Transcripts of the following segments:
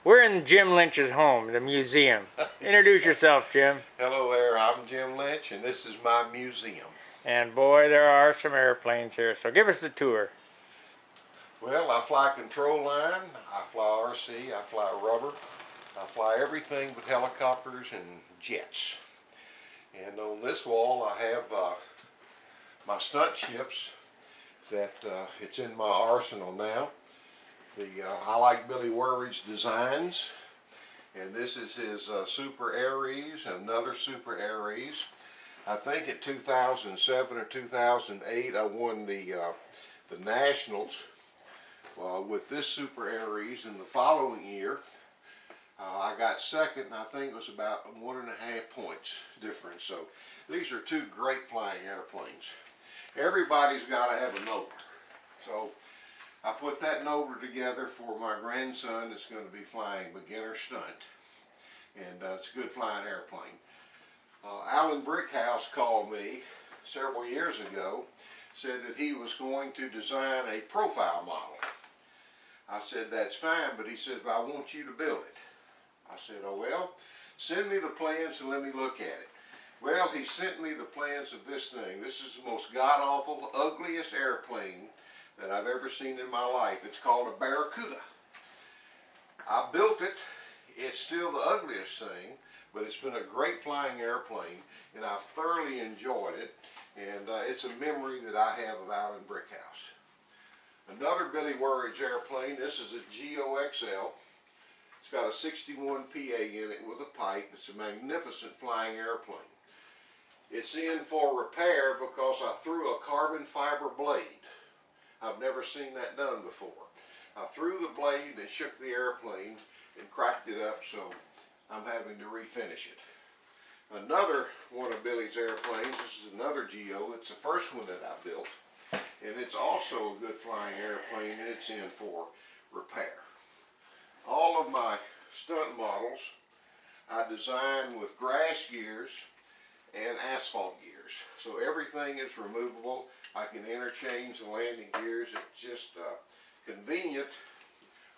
We're in Jim Lynch's home, the museum. Introduce yourself, Jim. Hello there, I'm Jim Lynch, and this is my museum. And boy, there are some airplanes here, so give us the tour. Well, I fly control line, I fly RC, I fly rubber, I fly everything but helicopters and jets. And on this wall I have my stunt ships that it's in my arsenal now. I like Billy Werwage designs, and this is his Super Aries, another Super Aries. I think in 2007 or 2008 I won the Nationals with this Super Aries, and the following year I got second, and I think it was about 1.5 points difference. So these are two great flying airplanes. Everybody's got to have a note. So I put that noter together for my grandson that's going to be flying beginner stunt, and it's a good flying airplane. Alan Brickhouse called me several years ago, said that he was going to design a profile model. I said, that's fine, but he said, but I want you to build it. I said, oh well, send me the plans and let me look at it. Well, he sent me the plans of this thing. This is the most god-awful, ugliest airplane that I've ever seen in my life. It's called a Barracuda. I built it. It's still the ugliest thing, but it's been a great flying airplane, and I've thoroughly enjoyed it, and it's a memory that I have of Alan Brickhouse. Another Billy Werwage airplane. This is a GOXL. It's got a 61 PA in it with a pipe. It's a magnificent flying airplane. It's in for repair because I threw a carbon fiber blade. I've never seen that done before. I threw the blade and shook the airplane and cracked it up, so I'm having to refinish it. Another one of Billy's airplanes, this is another GO, it's the first one that I built, and it's also a good flying airplane, and it's in for repair. All of my stunt models I design with grass gears and asphalt gears, so everything is removable. I can interchange the landing gears. It's just convenient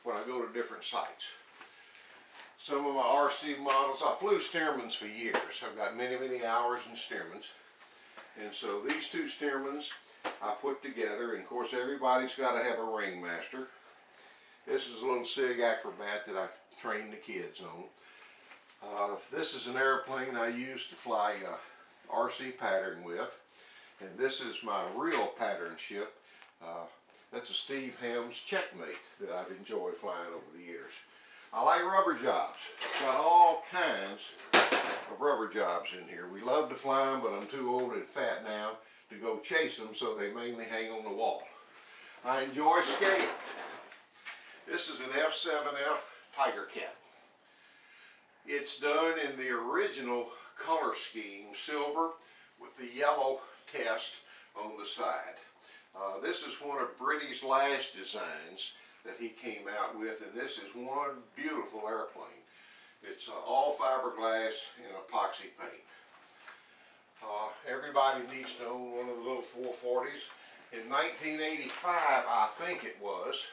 when I go to different sites. Some of my RC models, I flew Stearmans for years. I've got many hours in Stearmans, and so these two Stearmans I put together, and of course everybody's got to have a ringmaster. This is a little SIG Acrobat that I train the kids on. This is an airplane I used to fly RC pattern with, and this is my real pattern ship. That's a Steve Helms Checkmate that I've enjoyed flying over the years. I like rubber jobs. It's got all kinds of rubber jobs in here. We love to fly them, but I'm too old and fat now to go chase them, so they mainly hang on the wall. I enjoy scale. This is an F7F Tiger Cat. It's done in the original color scheme, silver with the yellow test on the side. This is one of Brady's last designs that he came out with, and this is one beautiful airplane. It's all fiberglass and epoxy paint. Everybody needs to own one of the little 440s. In 1985, I think it was,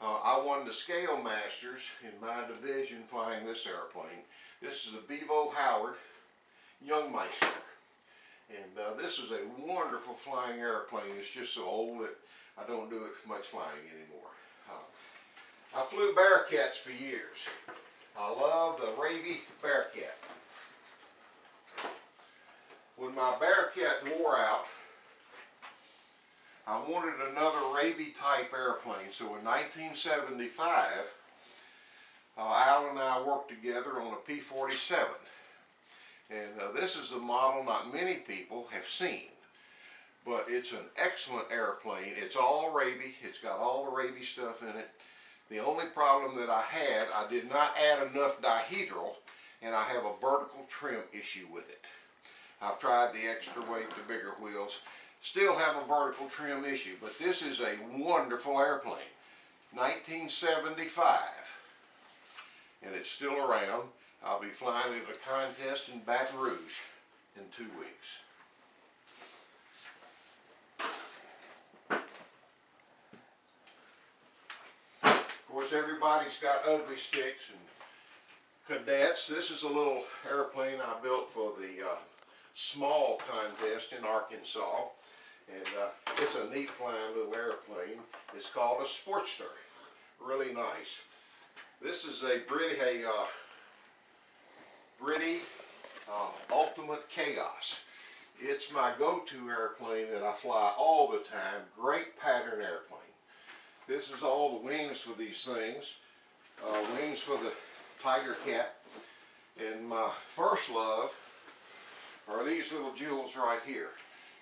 I won the Scale Masters in my division flying this airplane. This is a Bevo Howard Youngmeister. And this is a wonderful flying airplane. It's just so old that I don't do it much flying anymore. I flew Bearcats for years. I love the Raby Bearcat. When my Bearcat wore out, I wanted another Raby type airplane. So in 1975, Al and I worked together on a P-47. And this is a model not many people have seen, but it's an excellent airplane. It's all Raby. It's got all the Raby stuff in it. The only problem that I had, I did not add enough dihedral, and I have a vertical trim issue with it. I've tried the extra weight, the bigger wheels, still have a vertical trim issue, but this is a wonderful airplane. 1975, and it's still around. I'll be flying at a contest in Baton Rouge in 2 weeks. Of course, course, everybody's got ugly sticks and cadets. This is a little airplane I built for the small contest in Arkansas. And it's a neat flying little airplane. It's called a Sportster. Really nice. This is a Brady Ultimate Chaos. It's my go-to airplane that I fly all the time. Great pattern airplane. This is all the wings for these things. Wings for the Tiger Cat. And my first love are these little jewels right here.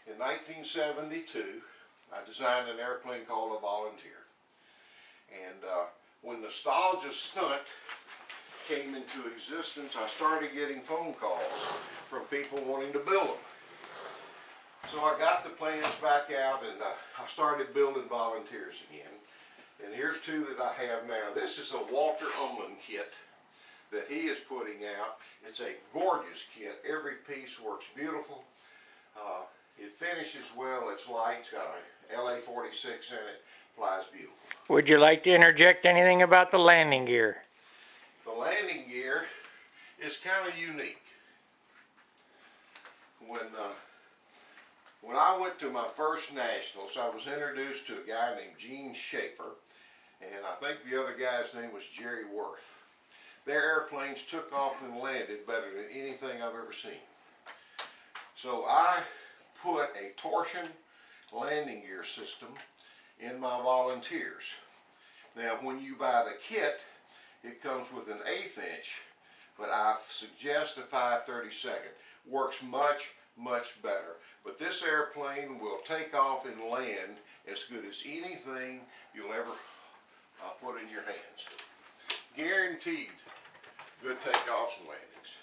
In 1972, I designed an airplane called a Volunteer. And when Nostalgia Stunt came into existence, I started getting phone calls from people wanting to build them. So I got the plans back out and I started building Volunteers again. And here's two that I have now. This is a Walter Ullman kit that he is putting out. It's a gorgeous kit. Every piece works beautiful. It finishes well. It's light. It's got a LA-46 in it. Flies beautiful. Would you like to interject anything about the landing gear? The landing gear is kind of unique. When I went to my first nationals, I was introduced to a guy named Gene Schaefer, and I think the other guy's name was Jerry Worth. Their airplanes took off and landed better than anything I've ever seen. So I put a torsion landing gear system in my Volunteers. Now when you buy the kit, it comes with an 1/8 inch, but I suggest a 5/32. Works much better. But this airplane will take off and land as good as anything you'll ever put in your hands. Guaranteed good takeoffs and landings.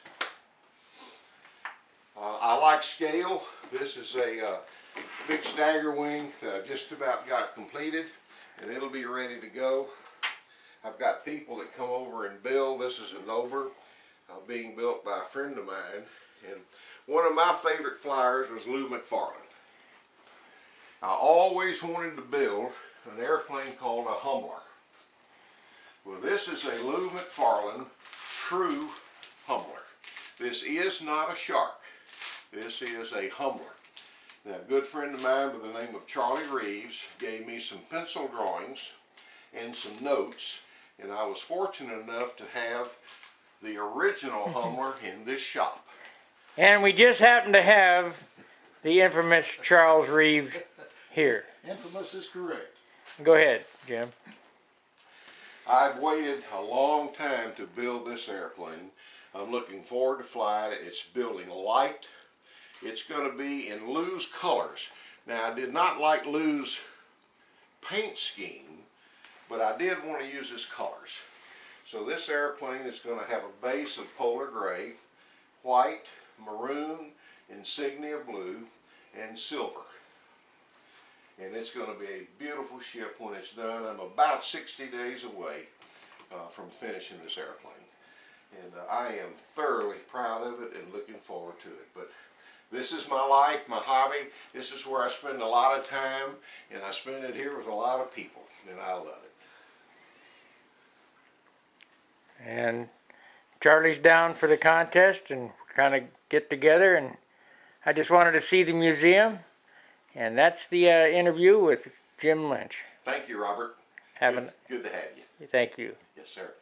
I like scale. This is a big stagger wing that I just about got completed, and it'll be ready to go. I've got people that come over and build. This is an Ober being built by a friend of mine, and one of my favorite flyers was Lou McFarland. I always wanted to build an airplane called a Hummler. Well, this is a Lou McFarland true Hummler. This is not a Shark. This is a Hummler. Now, a good friend of mine by the name of Charlie Reeves gave me some pencil drawings and some notes, and I was fortunate enough to have the original Hummler in this shop. And we just happen to have the infamous Charles Reeves here. Infamous is correct. Go ahead, Jim. I've waited a long time to build this airplane. I'm looking forward to flying it. It's building light. It's going to be in Lou's colors. Now, I did not like Lou's paint scheme, but I did want to use his colors. So this airplane is going to have a base of polar gray, white, maroon, insignia blue, and silver. And it's going to be a beautiful ship when it's done. I'm about 60 days away from finishing this airplane. And I am thoroughly proud of it and looking forward to it. But this is my life, my hobby. This is where I spend a lot of time, and I spend it here with a lot of people, and I love it. And Charlie's down for the contest, and we're kind of get together, and I just wanted to see the museum, and that's the interview with Jim Lynch. Thank you, Robert. Good to have you. Thank you. Yes, sir.